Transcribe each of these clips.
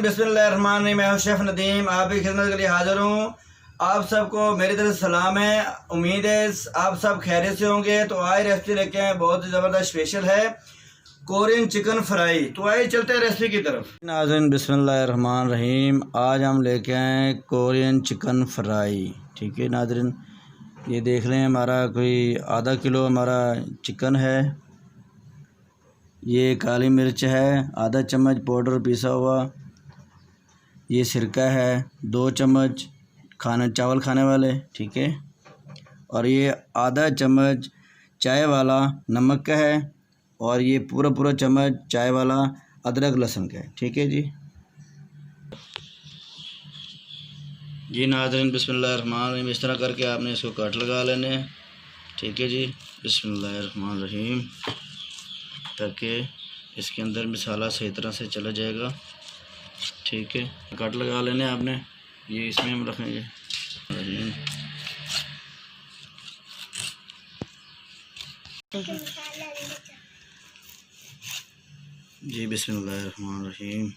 बिस्मिल्लाहिर्रहमानिर्रहीम। मैं हूं शेफ़ नदीम, आपकी खिदमत के लिए हाज़िर हूं। आप सबको मेरी तरफ से सलाम है। उम्मीद है आप सब खैरियत से होंगे। तो आज रेसिपी लेके आए, बहुत ही ज़बरदस्त स्पेशल है, कोरियन चिकन फ्राई। तो आइए चलते हैं रेसिपी की तरफ। नाज़रीन बिस्मिल्लाहिर्रहमानिर्रहीम, आज हम लेके आए कोरियन चिकन फ्राई। ठीक है नाज़रीन, ये देख लें, हमारा कोई आधा किलो हमारा चिकन है। ये काली मिर्च है, आधा चम्मच पाउडर पिसा हुआ। ये सिरका है 2 चम्मच चावल खाने वाले। ठीक है, और ये आधा चम्मच चाय वाला नमक का है, और ये पूरा चम्मच चाय वाला अदरक लहसुन का है। ठीक है जी नाज़रीन बिस्मिल्लाहिर्रहमानिर्रहीम, इस तरह करके आपने इसको कट लगा लेने हैं। ठीक है जी, बिस्मिल्लाहिर्रहमानिर्रहीम, ताकि इसके अंदर मसाला सही तरह से चला जाएगा। ठीक है, कट लगा लेने आपने। ये इसमें हम रखेंगे जी। बिस्मिल्लाहिर्रहमानिर्रहीम,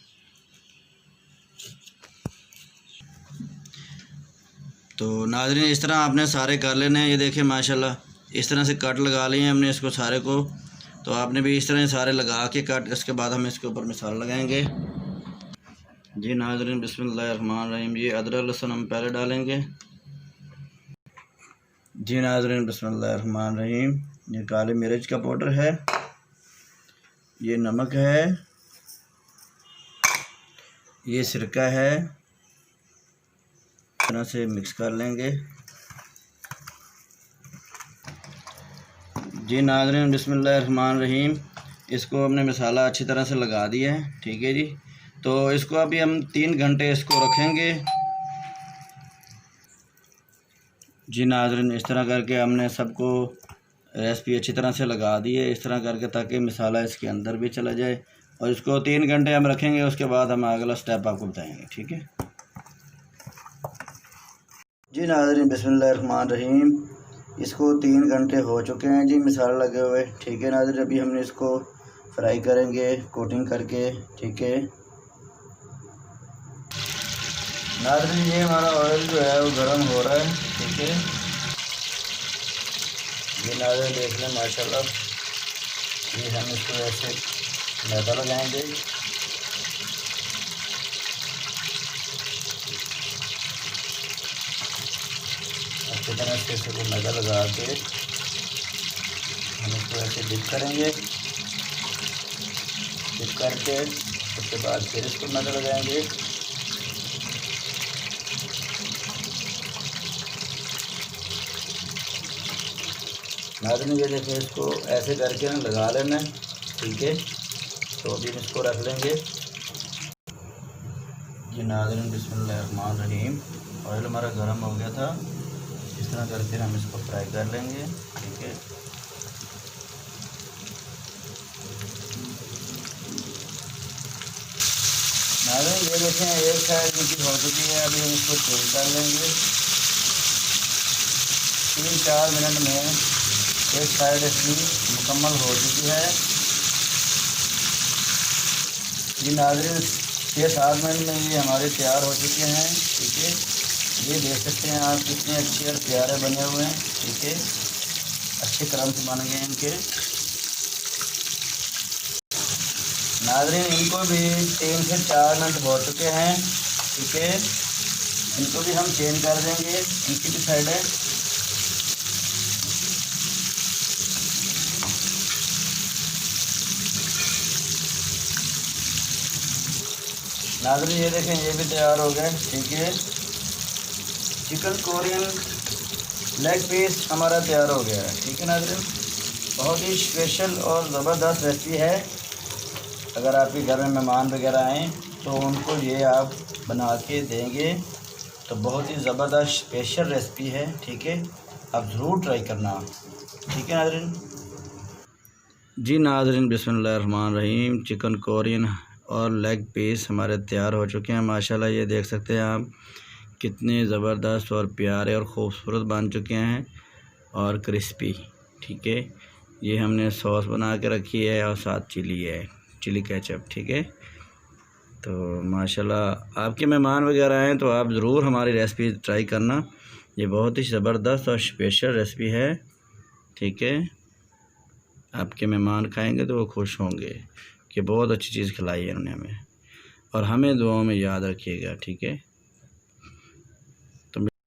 तो नाज़रीन इस तरह आपने सारे कर लेने हैं। ये देखें माशाल्लाह, इस तरह से कट लगा लिए हैं हमने इसको सारे को। तो आपने भी इस तरह सारे लगा के कट, इसके बाद हम इसके ऊपर मसाला लगाएंगे जी। नाज़रीन बिस्मिल्लाहिर्रहमानिर्रहीम, ये अदरक लहसुन हम पहले डालेंगे जी। नाज़रीन बिस्मिल्लाहिर्रहमानिर्रहीम, ये काली मिर्च का पाउडर है, ये नमक है, ये सिरका है। इस तरह से मिक्स कर लेंगे जी। नाज़रीन बिस्मिल्लाहिर्रहमानिर्रहीम, इसको हमने मसाला अच्छी तरह से लगा दिया है। ठीक है जी, तो इसको अभी हम 3 घंटे इसको रखेंगे जी। नाज़रीन इस तरह करके हमने सबको रेसिपी अच्छी तरह से लगा दी है, इस तरह करके, ताकि मसाला इसके अंदर भी चला जाए। और इसको 3 घंटे हम रखेंगे, उसके बाद हम अगला स्टेप आपको बताएंगे। ठीक है जी। नाज़रीन बिस्मिल्लाहिर्रहमानिर्रहीम, इसको 3 घंटे हो चुके हैं जी मसाला लगे हुए। ठीक है नाज़रीन, अभी हमने इसको फ्राई करेंगे कोटिंग करके। ठीक है नाज़रीन, ये हमारा ऑयल जो है वो गर्म हो रहा है। ठीक है, ये नाज़रीन देख लें माशाल्लाह, ये हम इसको ऐसे मैदा लगाएंगे। अच्छी तरह से इसको मैदा लगा के हम इसको ऐसे डिप करेंगे। डिप करके उसके बाद फिर इसको मैदा लगाएंगे। नाज़रीन ये देखिए, इसको ऐसे करके लगा लेना। ठीक है, तो अभी इसको रख लेंगे जी। नाज़रीन बिस्मिल्लाहिर्रहमानिर्रहीम, ऑयल हमारा गर्म हो गया था। इस तरह करके हम इसको फ्राई कर लेंगे। ठीक है, नाज़रीन ये देखें, एक साइड इनकी हो चुकी है, अभी हम इसको चेंज कर लेंगे। 3-4 मिनट में एक साइड इसकी मुकम्मल हो चुकी है जी। नाज़रीन 6-7 मिनट में ये हमारे तैयार हो चुके हैं। ठीक है, ये देख सकते हैं आप कितने अच्छे और प्यारे बने हुए हैं। ठीक है, अच्छे क्रम से बन गए इनके। नाज़रीन इनको भी 3 से 4 मिनट हो चुके हैं। ठीक है, इनको भी हम चेंज कर देंगे, इनकी भी साइड है। नाज़रीन ये देखें, ये भी तैयार हो गए। ठीक है, चिकन कोरियन लेग पीस हमारा तैयार हो गया है। ठीक है नाज़रीन, बहुत ही स्पेशल और ज़बरदस्त रेसिपी है। अगर आपके घर में मेहमान वगैरह आएँ तो उनको ये आप बना के देंगे तो बहुत ही ज़बरदस्त स्पेशल रेसिपी है। ठीक है, आप ज़रूर ट्राई करना। ठीक है नाज़रीन जी। नाज़रीन बिस्मिल्लाहिर्रहमानिर्रहीम, चिकन कोरियन और लेग पीस हमारे तैयार हो चुके हैं माशाल्लाह। ये देख सकते हैं आप कितने ज़बरदस्त और प्यारे और ख़ूबसूरत बन चुके हैं और क्रिस्पी। ठीक है, ये हमने सॉस बना के रखी है और साथ चिली है, चिली केचप। ठीक है, तो माशाल्लाह आपके मेहमान वगैरह आएँ तो आप ज़रूर हमारी रेसिपी ट्राई करना। ये बहुत ही ज़बरदस्त और स्पेशल रेसिपी है, ठीक है। आपके मेहमान खाएंगे तो वो खुश होंगे कि बहुत अच्छी चीज़ खिलाई है उन्होंने हमें। और हमें दुआओं में याद रखिएगा, ठीक है।